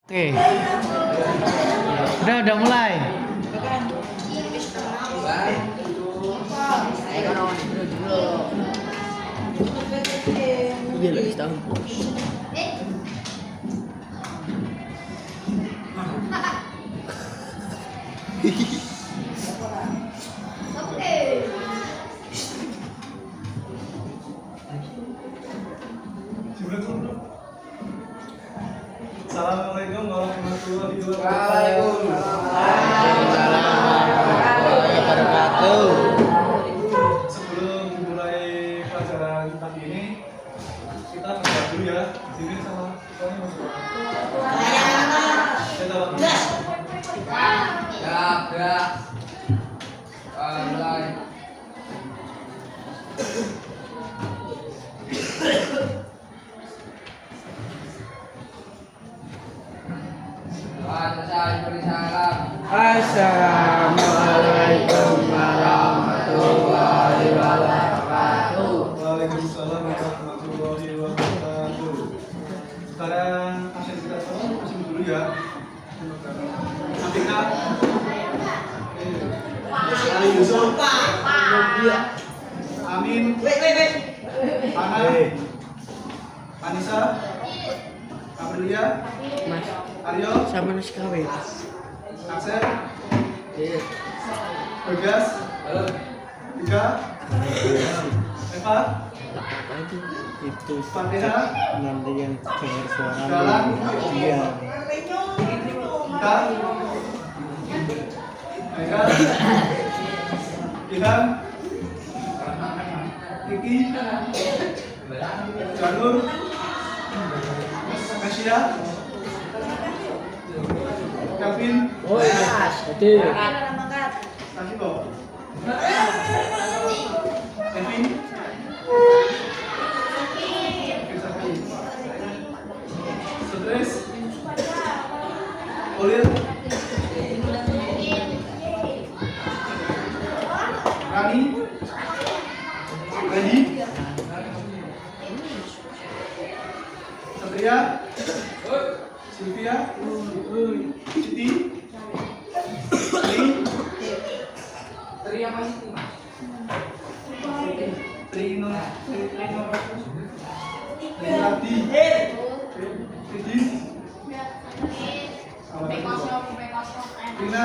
Oke. Udah mulai. Iya lah, setahun. Assalamualaikum warahmatullahi Wabarakatuh. Sebelum dimulai pelajaran pagi ini, kita berdoa dulu ya. Ini sama kita masuk. Kita Mulai. Assalamualaikum warahmatullahi wabarakatuh. Waalaikumsalam warahmatullahi wabarakatuh. Sekarang absen kita semua absen dulu ya. Atika, Ali Yusuf, Amin, Ana, Anissa, Aprilia, Mas, Aryo, sama nasi kawin. Aksen, Iya. Bagas, Ika, Eva, Aduh, itu Fatiha, nanti yang dengar suara Galang, iya. Ika, Eka, Ilham, Kiki, Janur, Asia, Kevin, Oh iya, betul. Tadi kok, Kevin, Stres, Olir, Rani, Randy, Satria, Sylvia, Siti, Tri apa sih? Trino, Rati, Ridi, Rina,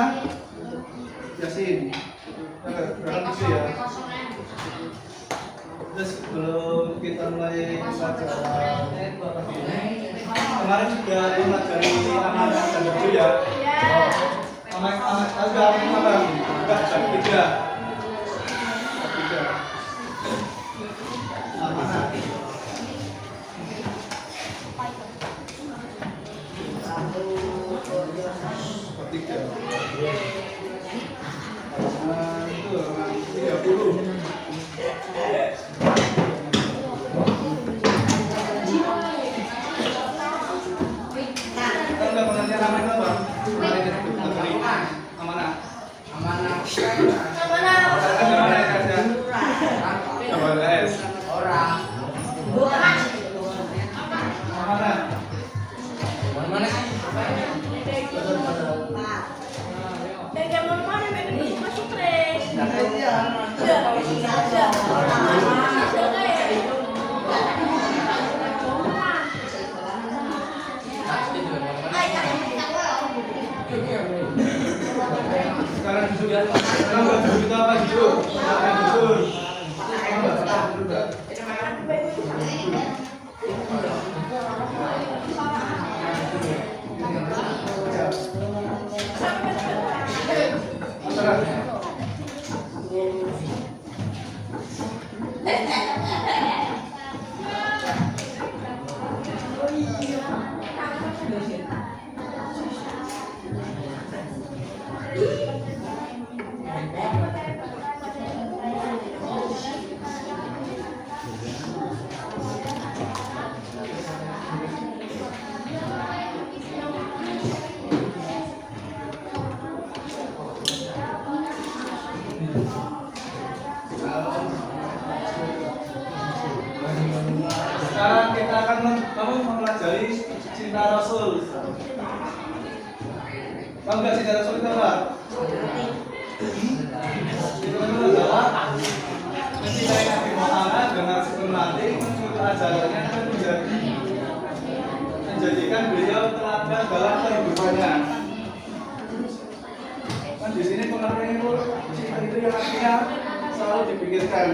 Yasin. Berangkat dulu ya. Terus sebelum kita mulai pelajaran pagi ini, kemarin juga mempelajari amanah dan wudhu ya. Amanah juga apa? Bab 3. Amanah. Bab 3. Itu halaman 30. Kita udah pengertian amanah apa? Amanah. Amanah saja. Amanah. Amanah. Sekarang jujur ya. Sekarang jujur kita apa jujur? Jujur. Sekarang kita akan mempelajari cinta Rasul. Tahu nggak sih Rasul itu apa? Itu adalah mencintai Nabi Muhammad dengan sepenuhati mengikuti ajarannya dan menjadikan beliau teladan dalam kehidupannya. Kan di sini pengertian itu cinta itu yang artinya selalu dipikirkan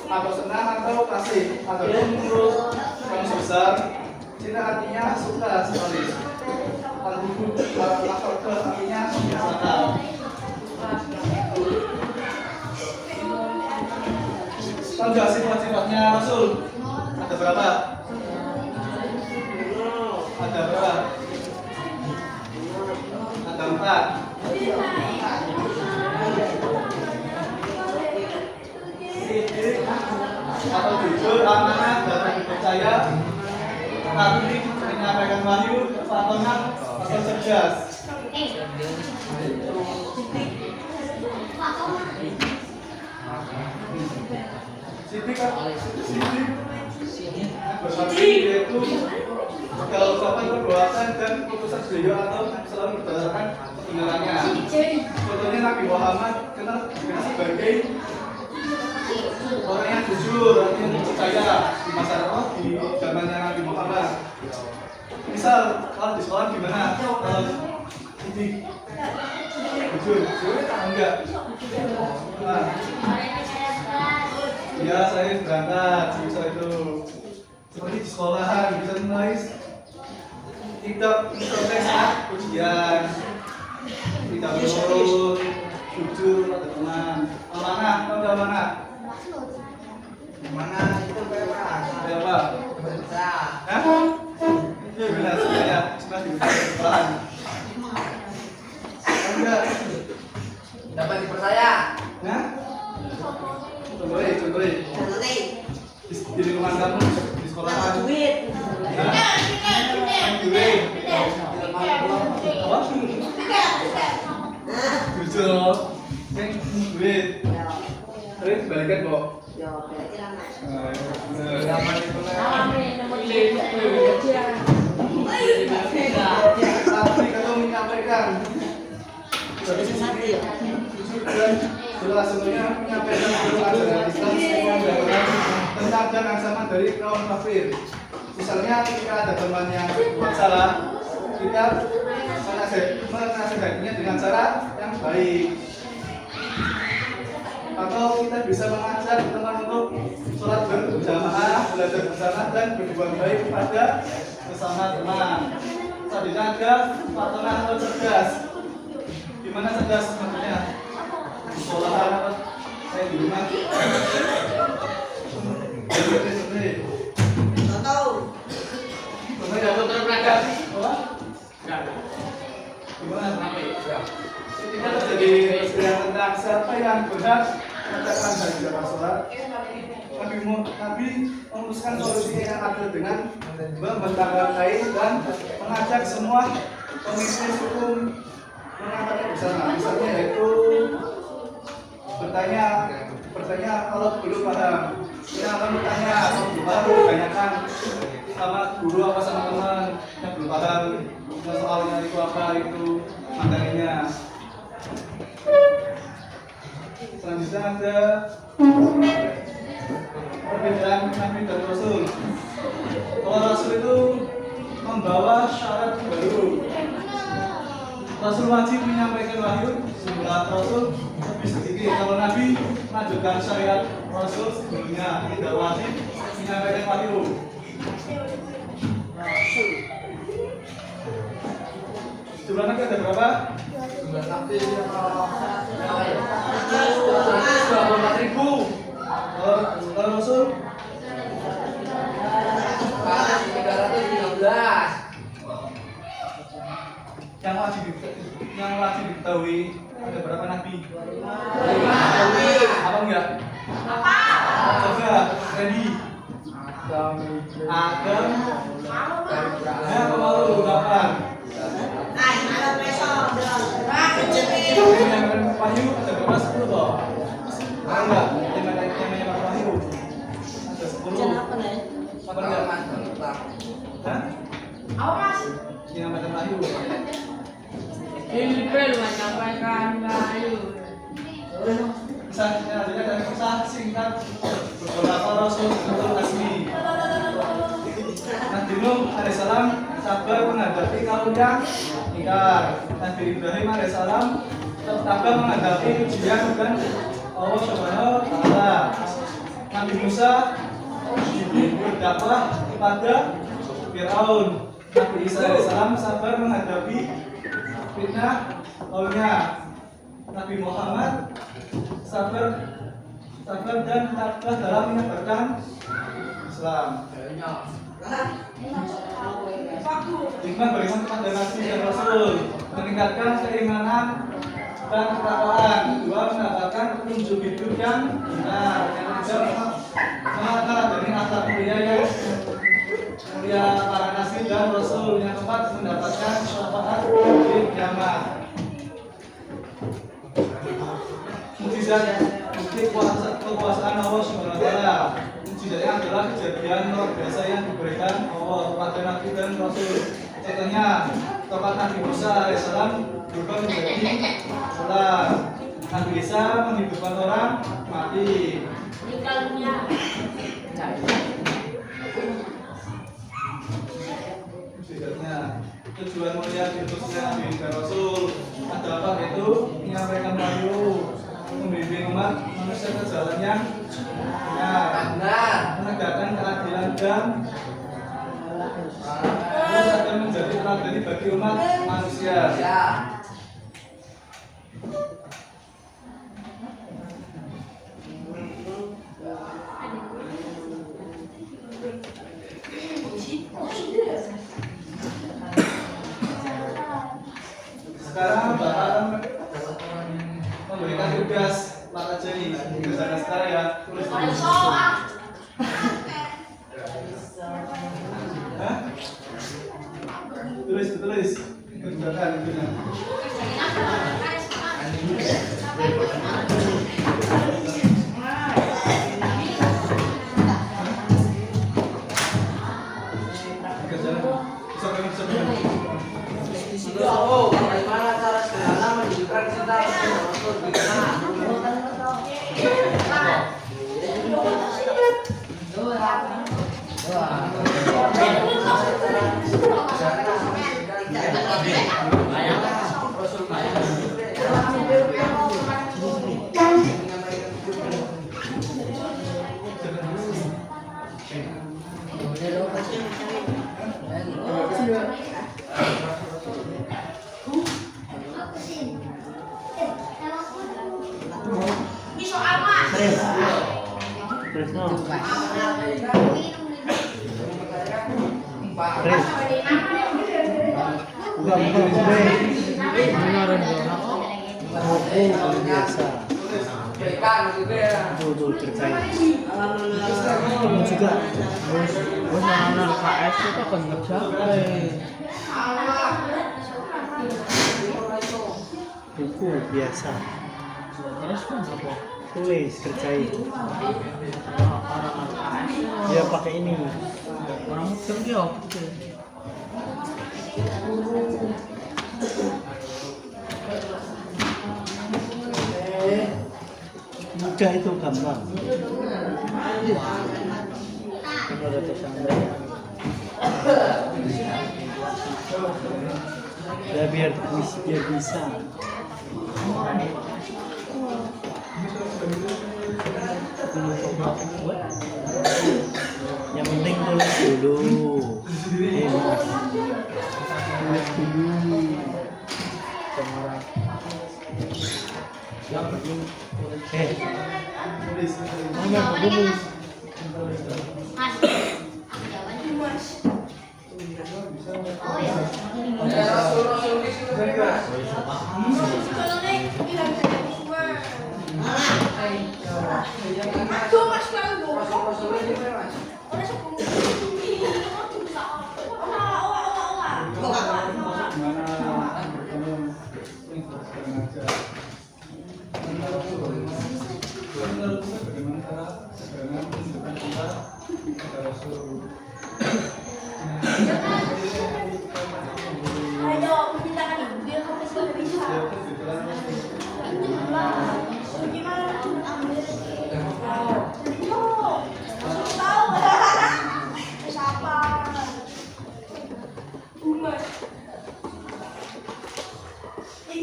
atau senang atau kasih atau menurut kamus besar cinta artinya suka sekali. Al-Hubub artinya suka. Tahu nggak sifat-sifatnya Rasul? Ada berapa? Ada berapa? Ada 4. Atau jujur, amanah, dan dipercaya, tapi menyampaikan wahyu, kepatongan, atau cerdas. Sidik bersabdi yaitu segala ucapan perbuatan dan putusan beliau atau selalu berdasarkan kebenarannya. Contohnya Nabi Muhammad dikenal sebagai orang yang jujur, orang yang percaya di masyarakat di zamannya Nabi Muhammad. Misal kalau di sekolah gimana? Kalau sidik jujur enggak? Nah, ya saya berangkat bisa itu seperti di sekolahan bisa menulis tidak tes ujian tidak menurut jujur ada teman amanah atau amanah Mana itu kayak apa? besar. Hah? Iya benar saya sudah di sekolahan enggak Dapat dipercaya. nah contohnya di lingkungan kamu di sekolahan Duit. duit apa? Jujur yang duit duit balikan kok tapi kalau menyampaikan jelas sebenarnya menyampaikan ajaran Islam tentang dan ancaman dari kaum kafir. Misalnya ketika ada teman yang buat salah, kita menasihatinya dengan cara yang baik. Atau kita bisa mengajak teman untuk sholat berjamaah, belajar bersama dan berbuat baik kepada sesama teman. Selanjutnya ada patongan atau cerdas. Gimana cerdas maksudnya? Sekolahan apa? Saya di rumah. Tahu. Kemudian ada terperangkat. Gimana? Ketika terjadi perselisihan tentang siapa yang berhak menegakkan hari jamaah sholat, Nabi memutuskan solusi yang adil dengan membentangkan kain dan mengajak semua komisi hukum mengangkatnya bersama. Misalnya yaitu bertanya kalau belum paham, kita akan bertanya kalau belum paham tanyakan sama guru apa sama teman yang belum paham soalnya itu apa itu materinya. Selanjutnya ada perbedaan Nabi dan Rasul. Kalau Rasul itu membawa syarat baru. Rasul wajib menyampaikan wahyu, sebelah Rasul lebih sedikit. Kalau Nabi melanjutkan syariat Rasul sebelumnya tidak wajib menyampaikan wahyu. Jumlah Nabi ada berapa? Jumlah Nabi 24.000. Kalau Rasul 313. Yang wajib diketahui ada berapa nabi? Nabi. Apa enggak? Coba ready. Adam. Ya kemalu 8. Yang wahyu ada berapa? 10 toh? Ada enggak? Yang wahyu ada 10. Apa enggak? Hah? Yang wahyu Impel menyampaikan bayu. Kisahnya dari kisah singkat beberapa rasul asli. Nabi Nuh alaihissalam sabar menghadapi kaum yang ingkar. Nabi Ibrahim alaihissalam sabar menghadapi ujian dan Allah Subhanahu wa taala. Nabi Musa berdakwah kepada Firaun. Nabi Isa alaihissalam sabar menghadapi fitnah kaumnya. Nabi Muhammad sabar dan tabah dalam menyebarkan Islam. Hikmah bagaimana kepada Nabi dan Rasul meningkatkan keimanan dan ketakwaan. Kedua, mendapatkan petunjuk hidup yang benar. Yang ketiga, meneladani akhlak mulia para nabi dan rasul. Yang keempat, mendapatkan syafaat di kiamat. Mukjizat bukti kekuasaan Allah Subhanahu wa taala. Mukjizatnya adalah kejadian luar biasa yang diberikan Allah kepada nabi dan rasul. Contohnya, tongkat Nabi Musa alaihissalam berubah menjadi ular. Nabi Isa menghidupkan orang mati. Mukjizatnya, tujuan mulia diutusnya Nabi dan Rasul ada apa itu? Menyampaikan wahyu, membimbing umat manusia ke jalan yang benar, menegakkan keadilan dan terus akan menjadi teladan bagi umat manusia. Sekarang Bapak memberikan tugas Pak Jadi kerjakan sekarang ya. Tulis tulis kerjakan itunya. Bagaimana cara sederhana menunjukkan cinta kepada Rasul kita? biasa. Tuh terkait. Kamu juga. Bos anak KS itu kan ngejaga. Buku biasa. Terus kan apa? Tulis kerjain. Orang KS. Ya pakai ini. Orang muter dia oke. Mudah itu gampang. Ini ada tulisannya. Ya biar bisa. Yang penting tulis dulu. Tulis dulu. Yang penting tulis. Mana dulu?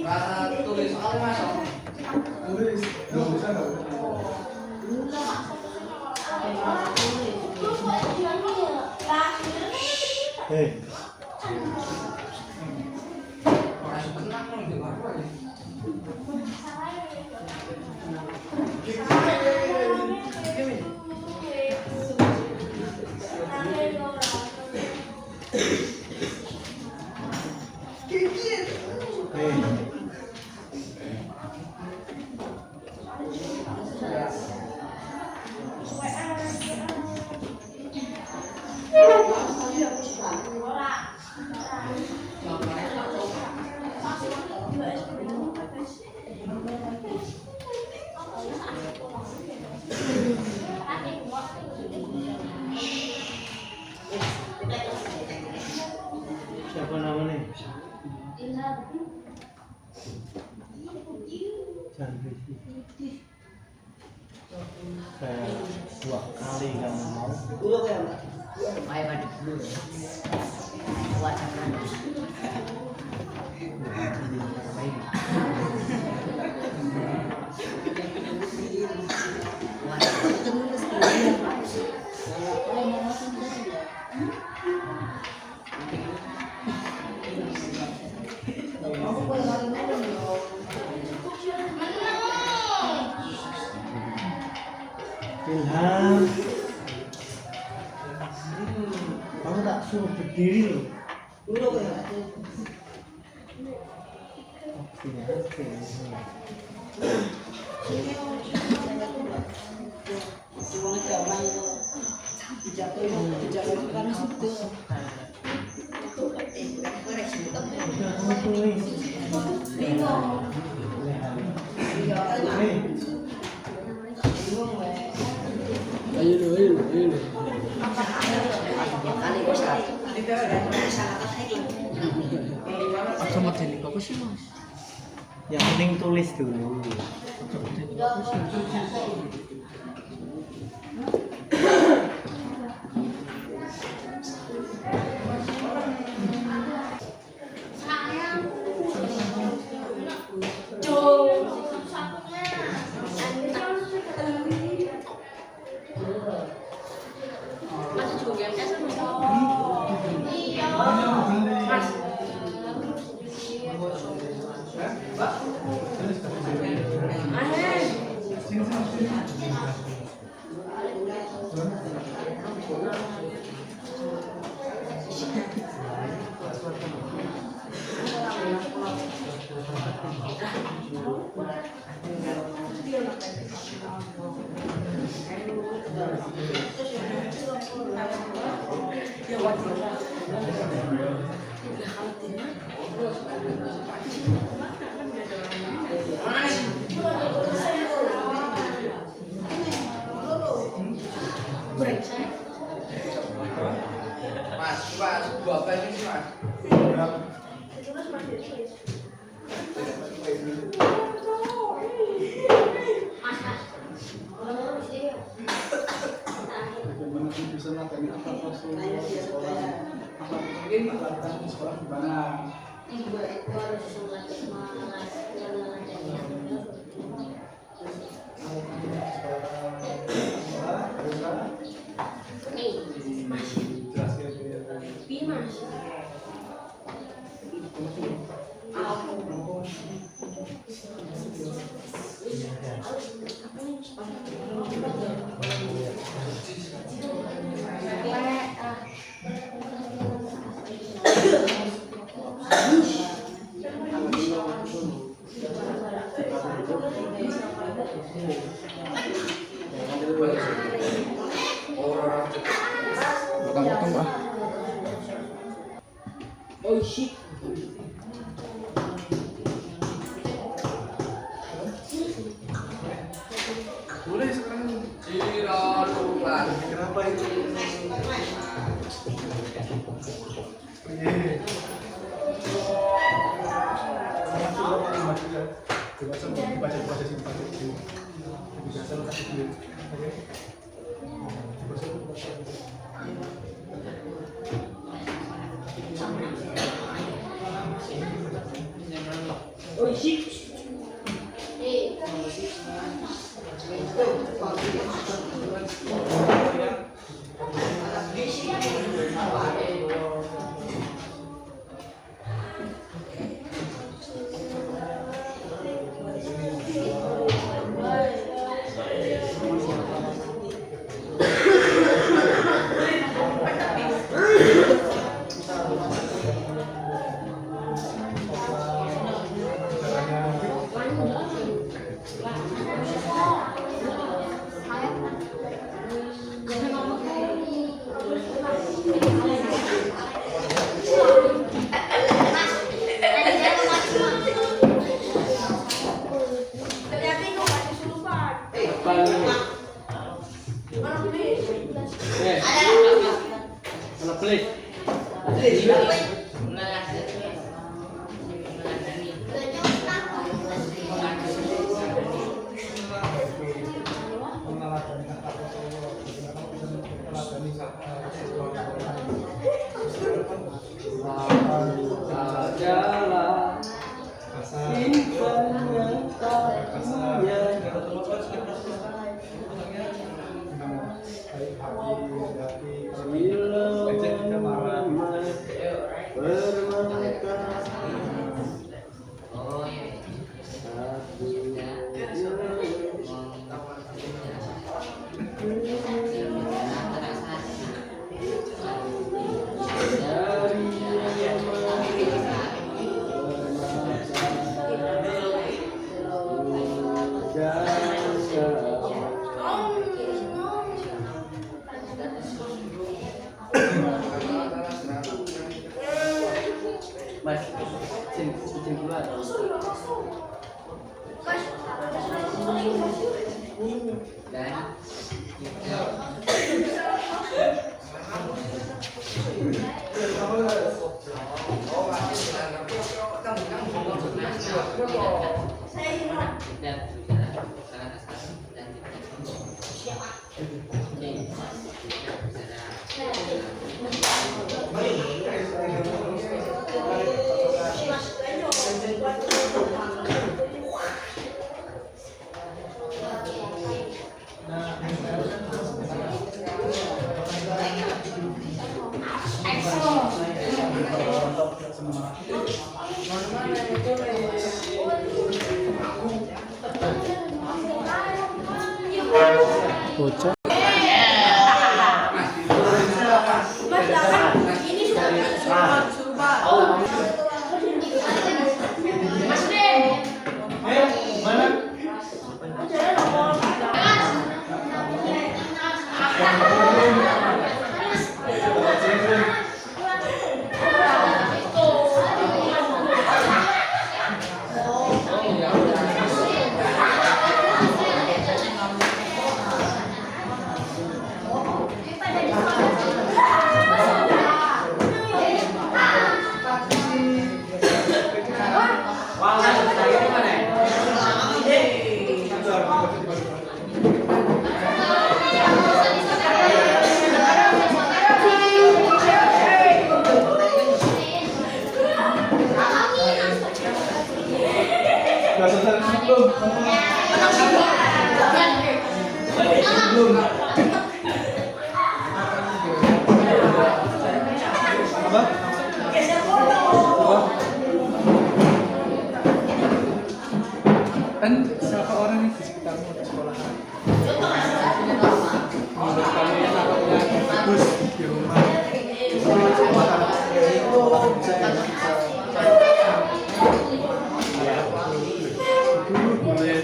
tulis soal masuk. Tulis, nggak bisa nggak? Hei, Masuk tenang dong di luar aja. hei. Siapa namanya? Jangan berisik. Saya 2 kali kamu mau. Ayo mandi dulu. Buat apa? Ilham, kamu tak suruh berdiri loh. Oke. Udah kamu tulis. Hei. Ayo lu. Sama telik apa sih mas? Yang penting tulis dulu. Mas, buat apa ini mas? Bisa materi apa sekolah? Apa mungkin latar sekolah di mana? Ibu itu harus melatih semangat dan Potong ah. Oh shit. Boleh sekarang. Ciralulan. Kenapa itu? Iya. Baca sini. Biasa lo kasih duit. Oke. Bocah. Kan siapa orang nih di sekitarmu di sekolahan? Menurut kamu yang anaknya bagus di rumah, boleh.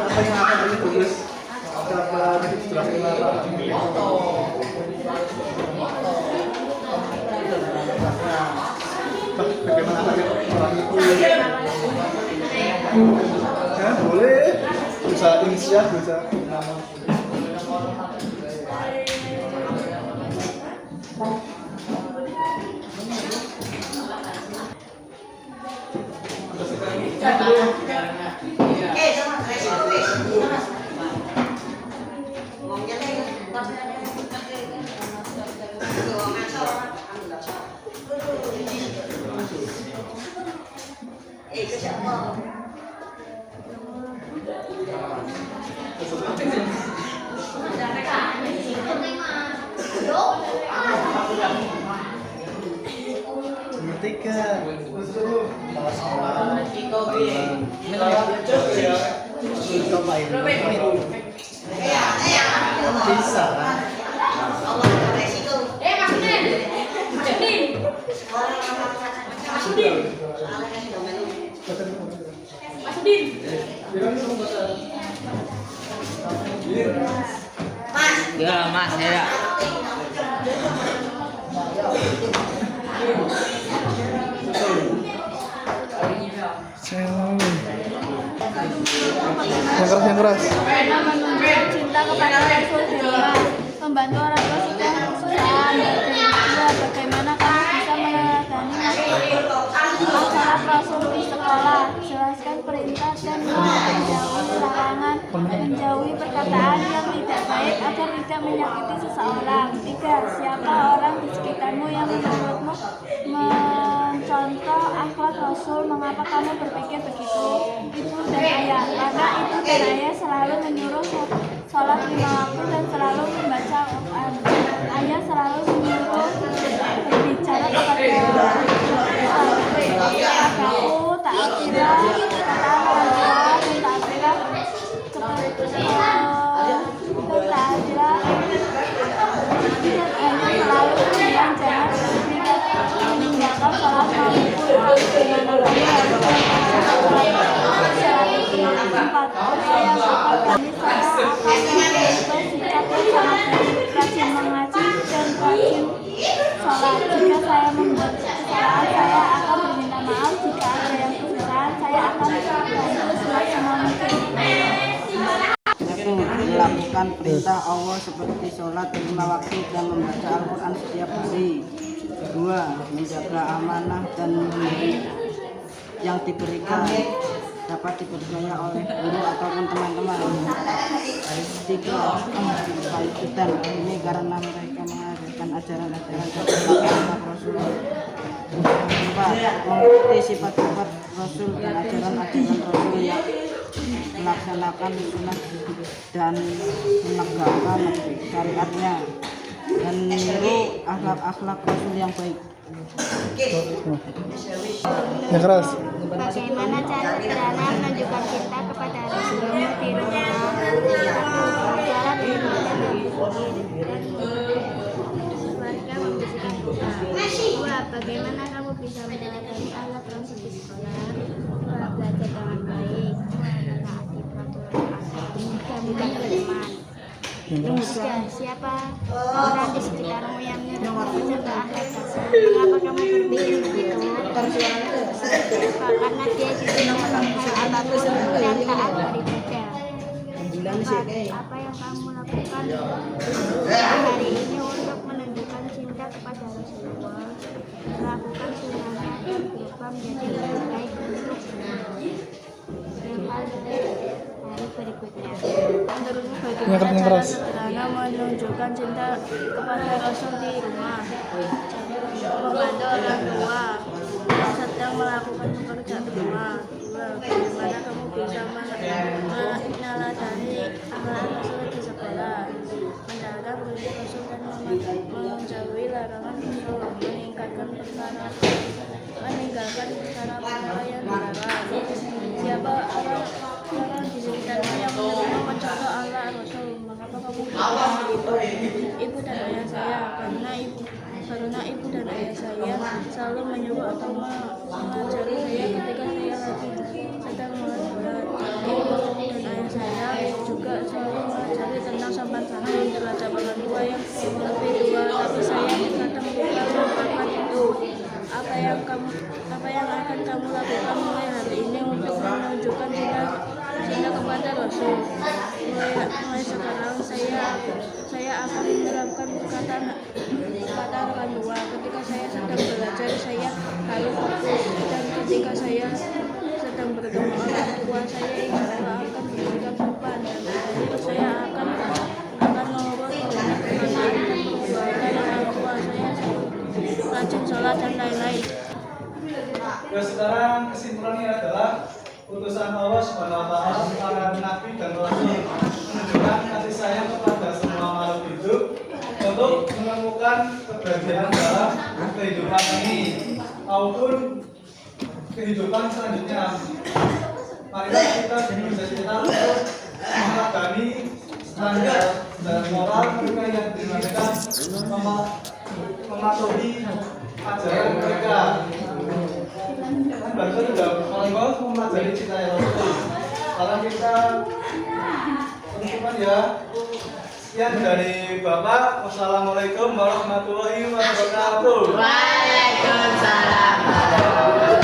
Apa yang akan lebih bagus? Apa jelaskan apa? Bagaimana orang itu? Ya boleh, bisa inisial, bisa nama. tiga. Kepala sekolah. Iko piye? Iko Pak Ibu. Bisa kan? Ya mas ya. Yang keras. Menunjukkan cinta kepada Rasul di rumah, membantu orang tua sedang kesusahan, dan kedua, bagaimana kamu bisa meneladani akhlak Rasul di sekolah, jelaskan perintah dan menjauhi larangan, menjauhi perkataan yang tidak baik agar tidak menyakiti seseorang. 3. Siapa orang di sekitarmu yang menurutmu mencontoh akhlak Rasul? Mengapa kamu berpikir begitu? Ibu dan ayah, karena ibu dan ayah selalu menyuruh sholat 5 waktu dan selalu membaca Al-Quran. Ayah selalu menyuruh berbicara kepadaku, taatilah kata orang tua dan taatilah dan ayah selalu bilang jangan meninggalkan sholat maupun harus dimanapun rajin mengaji dan rajin sholat. Jika saya membuat kesalahan, saya akan berminta maaf. Jika ada yang kesalahan, saya akan membantu semaksimal mungkin. Satu, melakukan perintah Allah seperti sholat 5 waktu dan membaca Al-Quran setiap hari. 2. Menjaga amanah dan memberi yang diberikan dapat dipercaya oleh guru ataupun teman-teman. 3. Keikutdan ini karena mereka mengajarkan ajaran-ajaran dan Rasulullah. 4. Mengikuti sifat-sifat Rasul dan ajaran-ajaran Rasul yang melaksanakan sunnah dan menegakkan syariatnya dan meniru akhlak-akhlak Rasul yang baik. Yang keras. Bagaimana cara sederhana menunjukkan cinta kepada Rasulmu di rumah? Cara beribadah dan berzikir dan keluarga membersihkan kita. 2. Bagaimana kamu bisa meneladani akhlak Rasul di sekolah? 2. Belajar dengan baik. 2. Menaati peraturan agama. 3. Berteman. 3. Siapa orang di sekitarmu yang menyuruhmu menjaga akhlak Rasul? Mengapa kamu berpikir begitu? Karena dia tidak melakukan hal apapun dan taat beribadah. 4. Apa yang kamu lakukan hari ini untuk menunjukkan cinta kepada Rasulullah? Melakukan sunnahnya dan berubah menjadi lebih baik untuk yang hari berikutnya. Menurutmu bagaimana cara sederhana menunjukkan cinta kepada Rasul di rumah? Membantu orang tua sedang melakukan pekerjaan rumah. 2. Bagaimana kamu bisa meneladani akhlak Rasul di sekolah? Menjalankan perintah Rasul dan menjauhi larangan Rasul, meninggalkan perkara-perkara yang dilarang. Siapa orang di sekitarmu yang mencontoh akhlak Rasul? Mengapa kamu berpikir begitu? Ibu dan ayah saya, karena ibu dan ayah saya selalu menyuruh atau mengajari saya ketika saya lagi sedang mengajar. Ibu dan ayah saya juga selalu mengajari tentang sopan santun terhadap orang tua yang lebih tua, tapi saya kadang lupa melakukan itu. Apa yang akan kamu lakukan mulai hari ini untuk menunjukkan cinta kepada Rasul? Mulai sekarang saya akan menerapkan perkataan orang tua. Ketika saya sedang belajar, saya harus fokus, dan ketika saya sedang bertemu orang tua, saya akan bersikap sopan, dan saya akan mengobrol mengenai perkataan dan perbuatan orang tua saya, rajin sholat dan lain-lain. Ya, sekarang kesimpulannya adalah utusan Allah Subhanahu wa Ta'ala para nabi dan rasul menunjukkan kasih sayang kepada semua makhluk hidup untuk menemukan kebahagiaan dalam kehidupan ini. maupun kehidupan selanjutnya. Marilah kita bercita-cita untuk meneladani standar dan moral mereka yang mereka mematuhi ajaran mereka. Kan barusan sudah kalau mempelajari cinta Rasul. Kalau kita teman-teman ya. Sekian dari Bapak. Wassalamualaikum warahmatullahi wabarakatuh. Waalaikumsalam.